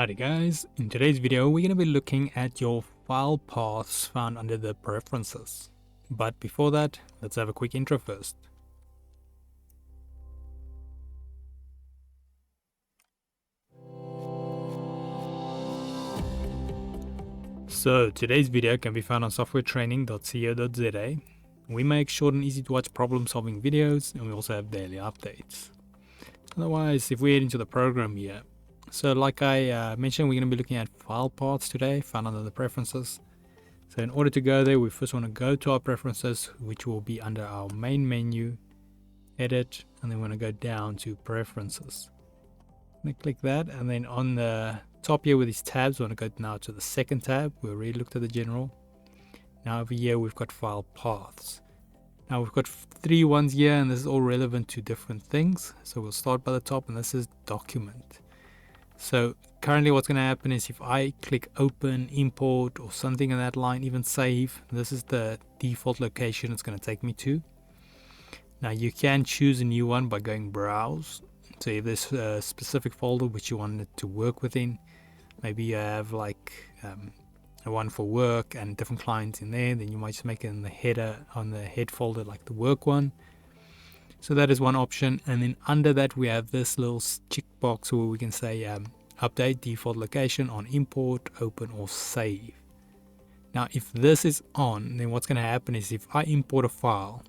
Howdy guys, in today's video we're going to be looking at your file paths found under the preferences. But before that, let's have a quick intro first. So today's video can be found on softwaretraining.co.za. We make short and easy to watch problem solving videos, and we also have daily updates. Otherwise, if we head into the program here, so like I mentioned, we're going to be looking at file paths today, found under the preferences. So in order to go there, we first want to go to our preferences, which will be under our main menu, edit, and then we want to go down to preferences. I'm going to click that, and then on the top here with these tabs, we want to go now to the second tab. We already looked at the general. Now over here, we've got file paths. Now we've got three ones here, and this is all relevant to different things. So we'll start by the top, and this is document. So currently what's going to happen is if I click open, import, or something in that line, even save, this is the default location it's going to take me to. Now you can choose a new one by going browse. So if there's a specific folder which you want it to work within, maybe you have like a one for work and different clients in there, then you might just make it in the header on the head folder like the work one. So that is one option, and then under that we have this little check box where we can say update default location on import, open, or save. Now if this is on, then what's going to happen is if I import a file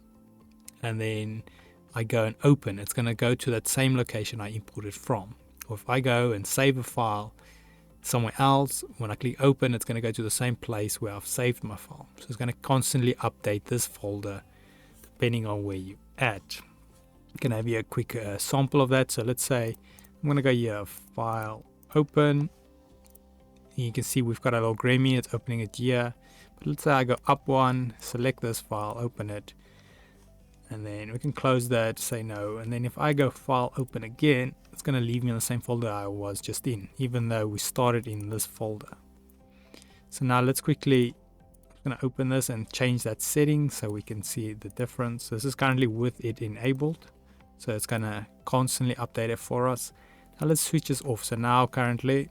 and then I go and open, it's going to go to that same location I imported from. Or if I go and save a file somewhere else, when I click open, it's going to go to the same place where I've saved my file. So it's going to constantly update this folder depending on where you're at. Can have you a quick sample of that. So let's say I'm going to go here, file, open. You can see we've got a little Grammy, it's opening it here. But let's say I go up one, select this file, open it, and then we can close that, say no. And then if I go file, open again, it's going to leave me in the same folder I was just in, even though we started in this folder. So now let's quickly going to open this and change that setting so we can see the difference. This is currently with it enabled, so it's going to constantly update it for us. Now let's switch this off. So now currently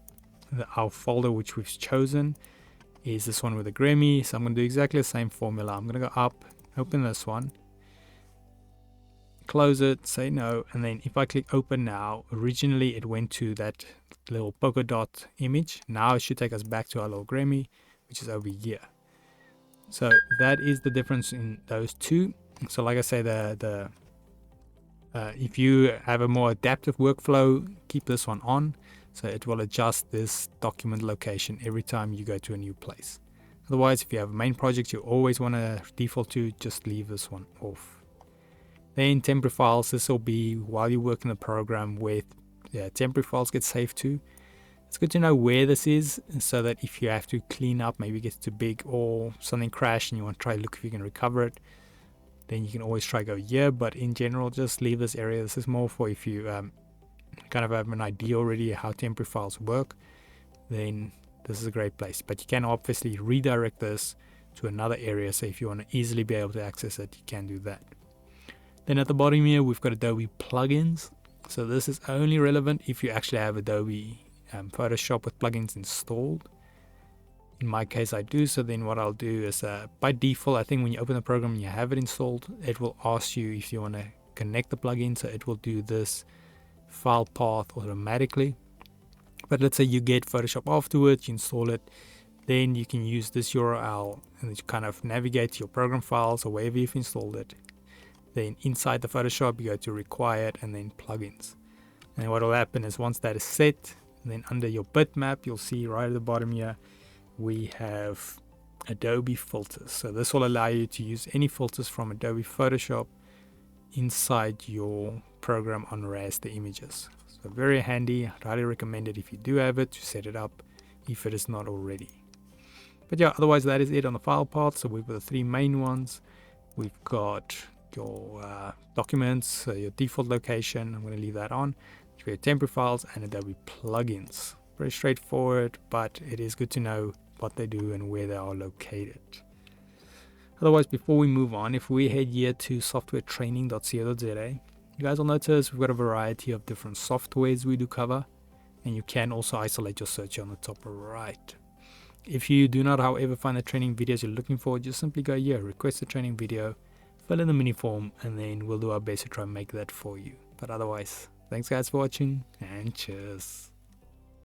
our folder which we've chosen is this one with the Grammy. So I'm going to do exactly the same formula. I'm going to go up, open this one, close it, say no, and then if I click open now, originally it went to that little polka dot image. Now it should take us back to our little Grammy, which is over here. So that is the difference in those two. So like I say, if you have a more adaptive workflow, keep this one on. So it will adjust this document location every time you go to a new place. Otherwise, if you have a main project you always want to default to, just leave this one off. Then temporary files, this will be while you work in the program with temporary files get saved to. It's good to know where this is so that if you have to clean up, maybe it gets too big or something crashed and you want to try to look if you can recover it, then you can always try go here. But in general, just leave this area. This is more for if you kind of have an idea already how temporary files work, then this is a great place. But you can obviously redirect this to another area. So if you want to easily be able to access it, you can do that. Then at the bottom here, we've got Adobe plugins. So this is only relevant if you actually have Adobe Photoshop with plugins installed. In my case I do. So then what I'll do is by default, I think when you open the program and you have it installed, it will ask you if you want to connect the plugin. So it will do this file path automatically. But let's say you get Photoshop afterwards, you install it, then you can use this URL and you kind of navigate to your program files or wherever you've installed it. Then inside the Photoshop you go to required and then plugins. And what will happen is once that is set, and then under your bitmap, you'll see right at the bottom here, we have Adobe filters. So this will allow you to use any filters from Adobe Photoshop inside your program on raster images. So very handy. I'd highly recommend it if you do have it to set it up if it is not already. But yeah, otherwise that is it on the file path. So we've got the three main ones. We've got your documents, your default location. I'm going to leave that on. Your temporary files and Adobe plugins. Very straightforward, but it is good to know what they do and where they are located. Otherwise, before we move on, if we head here to softwaretraining.co.za, you guys will notice we've got a variety of different softwares we do cover. and you can also isolate your search on the top right. If you do not, however, find the training videos you're looking for, just simply go here, request a training video, fill in the mini form, and then we'll do our best to try and make that for you. But otherwise, thanks guys for watching, and cheers.